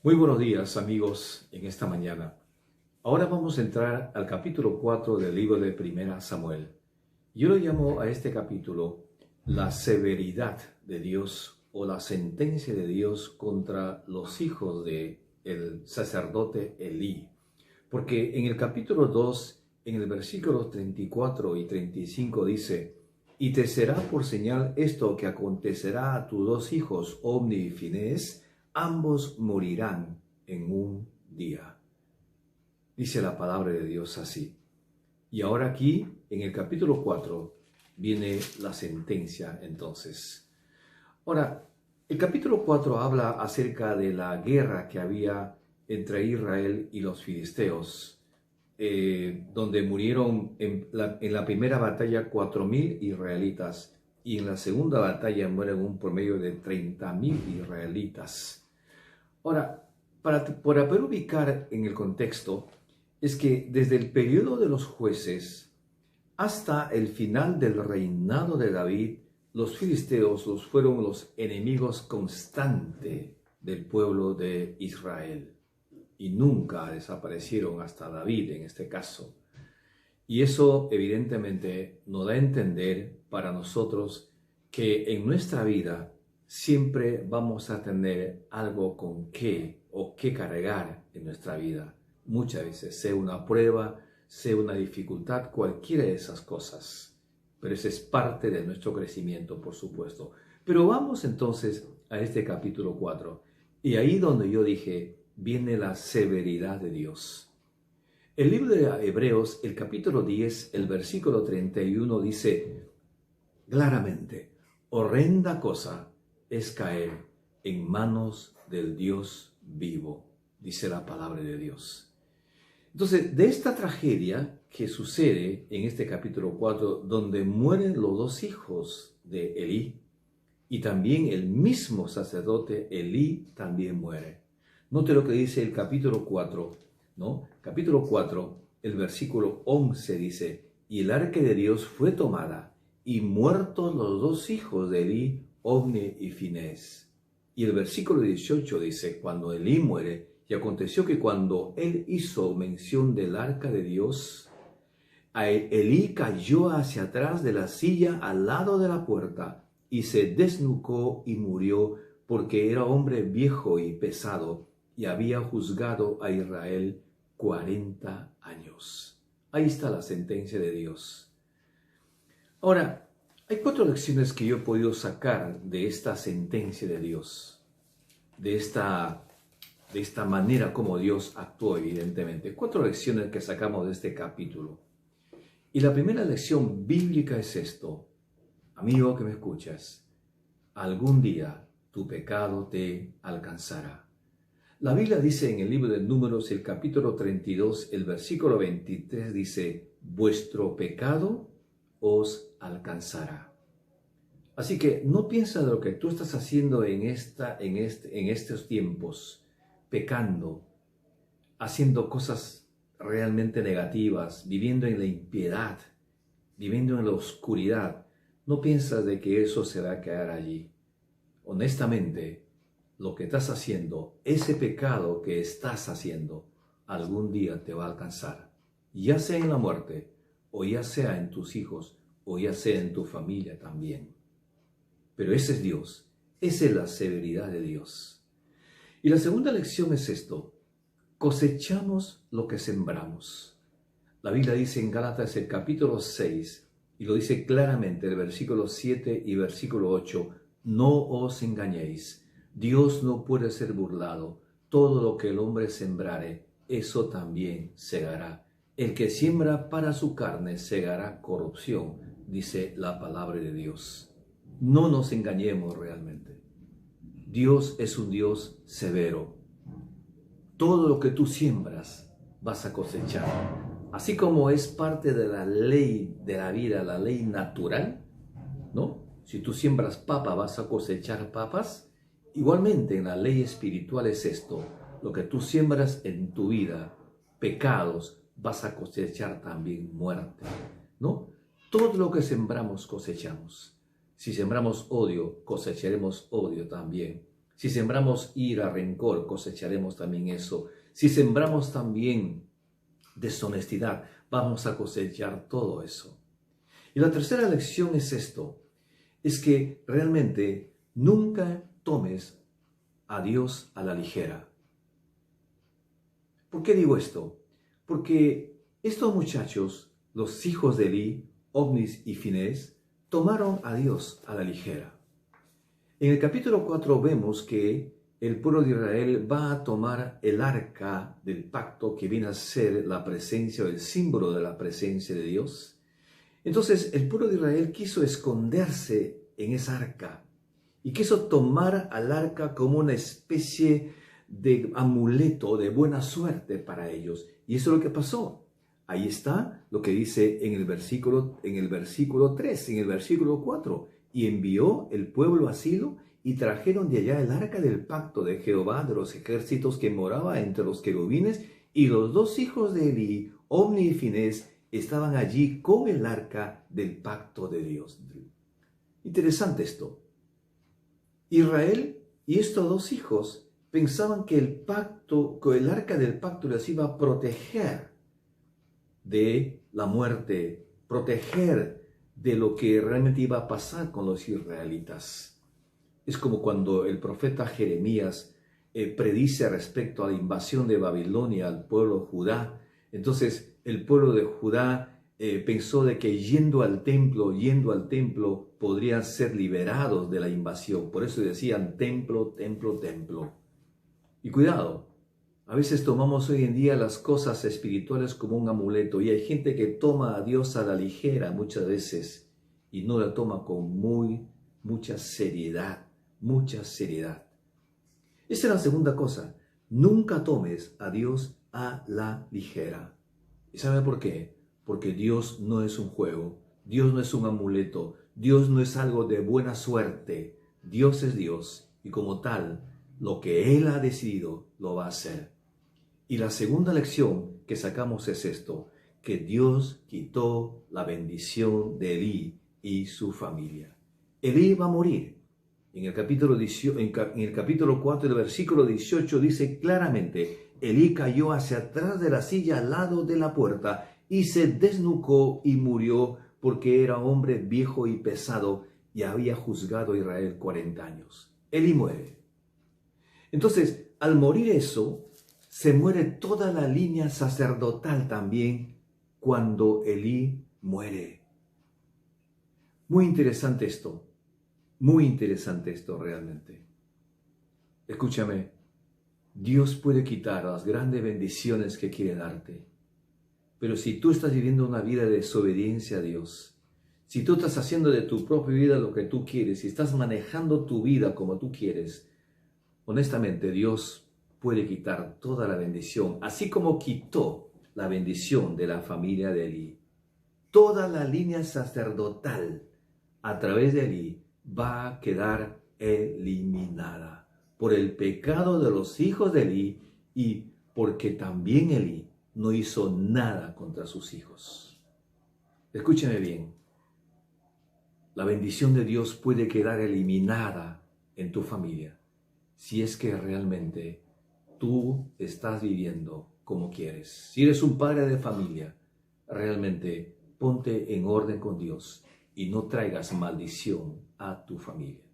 Muy buenos días amigos en esta mañana. Ahora vamos a entrar al capítulo 4 del libro de Primera Samuel. Yo lo llamo a este capítulo la severidad de Dios o la sentencia de Dios contra los hijos de el sacerdote Elí. Porque en el capítulo 2, en el versículo 34 y 35 dice: «Y te será por señal esto que acontecerá a tus dos hijos, Ofni y Finés, ambos morirán en un día». Dice la palabra de Dios así. Y ahora aquí, en el capítulo 4, viene la sentencia entonces. Ahora, el capítulo 4 habla acerca de la guerra que había entre Israel y los filisteos, donde murieron en la primera batalla 4.000 israelitas y en la segunda batalla mueren un promedio de 30.000 israelitas. Ahora, para poder ubicar en el contexto, es que desde el periodo de los jueces hasta el final del reinado de David, los filisteos fueron los enemigos constantes del pueblo de Israel y nunca desaparecieron hasta David en este caso. Y eso evidentemente nos da a entender para nosotros que en nuestra vida siempre vamos a tener algo con qué o qué cargar en nuestra vida. Muchas veces, sea una prueba, sea una dificultad, cualquiera de esas cosas. Pero eso es parte de nuestro crecimiento, por supuesto. Pero vamos entonces a este capítulo 4. Y ahí donde yo dije, viene la severidad de Dios. El libro de Hebreos, el capítulo 10, el versículo 31 dice claramente: «Horrenda cosa es caer en manos del Dios vivo», dice la palabra de Dios. Entonces, de esta tragedia que sucede en este capítulo 4, donde mueren los dos hijos de Elí, y también el mismo sacerdote Elí también muere. Note lo que dice el capítulo 4, ¿no? Capítulo 4, el versículo 11 dice: «Y el arca de Dios fue tomada, y muertos los dos hijos de Elí, Ofni y Finés». Y el versículo 18 dice: «Cuando Elí muere, y aconteció que cuando él hizo mención del arca de Dios, Elí cayó hacia atrás de la silla al lado de la puerta y se desnucó y murió, porque era hombre viejo y pesado y había juzgado a Israel 40 años». Ahí está la sentencia de Dios. Ahora, hay 4 lecciones que yo he podido sacar de esta sentencia de Dios, de esta manera como Dios actuó, evidentemente. 4 lecciones que sacamos de este capítulo. Y la primera lección bíblica es esto: amigo que me escuchas, algún día tu pecado te alcanzará. La Biblia dice en el libro de Números, el capítulo 32, el versículo 23, dice: «Vuestro pecado os alcanzará». Así que no piensa de lo que tú estás haciendo en estos tiempos, pecando, haciendo cosas realmente negativas, viviendo en la impiedad, viviendo en la oscuridad. No piensas de que eso se va a quedar allí. Honestamente, lo que estás haciendo, ese pecado que estás haciendo, algún día te va a alcanzar. Ya sea en la muerte, o ya sea en tus hijos, o ya sea en tu familia también. Pero ese es Dios, esa es la severidad de Dios. Y la segunda lección es esto: cosechamos lo que sembramos. La Biblia dice en Gálatas el capítulo 6, y lo dice claramente, el versículo 7 y versículo 8, «No os engañéis, Dios no puede ser burlado. Todo lo que el hombre sembrare, eso también segará. El que siembra para su carne segará corrupción», dice la palabra de Dios. No nos engañemos realmente. Dios es un Dios severo. Todo lo que tú siembras vas a cosechar. Así como es parte de la ley de la vida, la ley natural, ¿no? Si tú siembras papa, vas a cosechar papas. Igualmente en la ley espiritual es esto: lo que tú siembras en tu vida, pecados, vas a cosechar también muerte, ¿no? Todo lo que sembramos cosechamos. Si sembramos odio, cosecharemos odio también. Si sembramos ira, rencor, cosecharemos también eso. Si sembramos también deshonestidad, vamos a cosechar todo eso. Y la tercera lección es esto, es que realmente nunca tomes a Dios a la ligera. ¿Por qué digo esto? Porque estos muchachos, los hijos de Elí, Ofni y Finés, tomaron a Dios a la ligera. En el capítulo 4 vemos que el pueblo de Israel va a tomar el arca del pacto, que viene a ser la presencia o el símbolo de la presencia de Dios. Entonces el pueblo de Israel quiso esconderse en esa arca y quiso tomar al arca como una especie de amuleto de buena suerte para ellos. Y eso es lo que pasó. Ahí está lo que dice en el versículo 3, en el versículo 4. Y envió el pueblo a Silo y trajeron de allá el arca del pacto de Jehová de los ejércitos, que moraba entre los querubines, y los dos hijos de Elí, Ofni y Finés, estaban allí con el arca del pacto de Dios. Interesante esto. Israel y estos dos hijos pensaban que el arca del pacto les iba a proteger de la muerte, proteger de lo que realmente iba a pasar con los israelitas. Es como cuando el profeta Jeremías predice respecto a la invasión de Babilonia al pueblo Judá. Entonces el pueblo de Judá pensó de que yendo al templo, podrían ser liberados de la invasión. Por eso decían templo, templo, templo. Y cuidado, a veces tomamos hoy en día las cosas espirituales como un amuleto, y hay gente que toma a Dios a la ligera muchas veces y no la toma con mucha seriedad, mucha seriedad. Esa es la segunda cosa. Nunca tomes a Dios a la ligera. ¿Y sabe por qué? Porque Dios no es un juego, Dios no es un amuleto, Dios no es algo de buena suerte. Dios es Dios y como tal, lo que Él ha decidido lo va a hacer. Y la segunda lección que sacamos es esto, que Dios quitó la bendición de Elí y su familia. Elí va a morir. En el capítulo 4, el versículo 18 dice claramente, Elí cayó hacia atrás de la silla al lado de la puerta y se desnucó y murió, porque era hombre viejo y pesado y había juzgado a Israel 40 años. Elí muere. Entonces, al morir eso, se muere toda la línea sacerdotal también cuando Elí muere. Muy interesante esto realmente. Escúchame, Dios puede quitar las grandes bendiciones que quiere darte, pero si tú estás viviendo una vida de desobediencia a Dios, si tú estás haciendo de tu propia vida lo que tú quieres, si estás manejando tu vida como tú quieres, honestamente Dios puede quitar toda la bendición, así como quitó la bendición de la familia de Elí. Toda la línea sacerdotal a través de Elí va a quedar eliminada por el pecado de los hijos de Elí y porque también Elí no hizo nada contra sus hijos. Escúcheme bien, la bendición de Dios puede quedar eliminada en tu familia si es que realmente tú estás viviendo como quieres. Si eres un padre de familia, realmente ponte en orden con Dios y no traigas maldición a tu familia.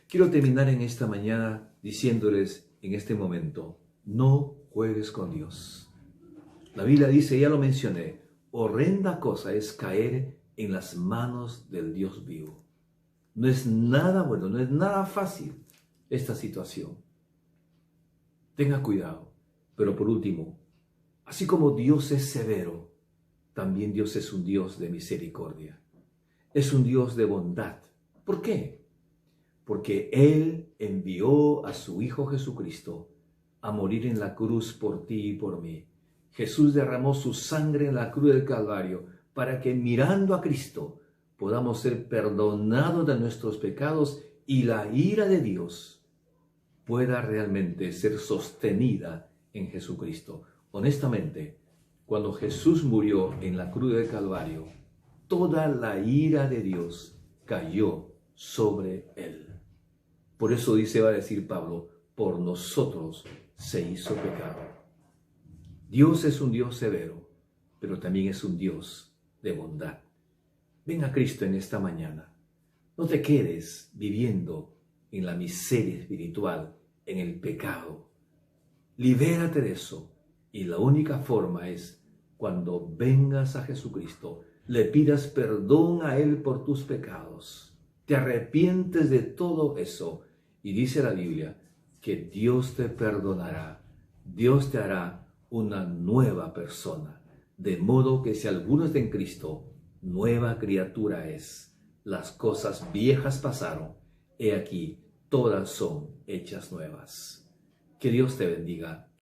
Quiero terminar en esta mañana diciéndoles en este momento, no juegues con Dios. La Biblia dice, ya lo mencioné, horrenda cosa es caer en las manos del Dios vivo. No es nada bueno, no es nada fácil esta situación. Tenga cuidado. Pero por último, así como Dios es severo, también Dios es un Dios de misericordia. Es un Dios de bondad. ¿Por qué? Porque Él envió a su Hijo Jesucristo a morir en la cruz por ti y por mí. Jesús derramó su sangre en la cruz del Calvario para que mirando a Cristo podamos ser perdonados de nuestros pecados y la ira de Dios pueda realmente ser sostenida en Jesucristo. Honestamente, cuando Jesús murió en la cruz del Calvario, toda la ira de Dios cayó sobre Él. Por eso dice, va a decir Pablo, por nosotros se hizo pecado. Dios es un Dios severo, pero también es un Dios de bondad. Ven a Cristo en esta mañana. No te quedes viviendo en la miseria espiritual, en el pecado. Libérate de eso. Y la única forma es cuando vengas a Jesucristo, le pidas perdón a Él por tus pecados. Te arrepientes de todo eso. Y dice la Biblia que Dios te perdonará. Dios te hará una nueva persona. De modo que si alguno está en Cristo, nueva criatura es. Las cosas viejas pasaron. He aquí, todas son hechas nuevas. Que Dios te bendiga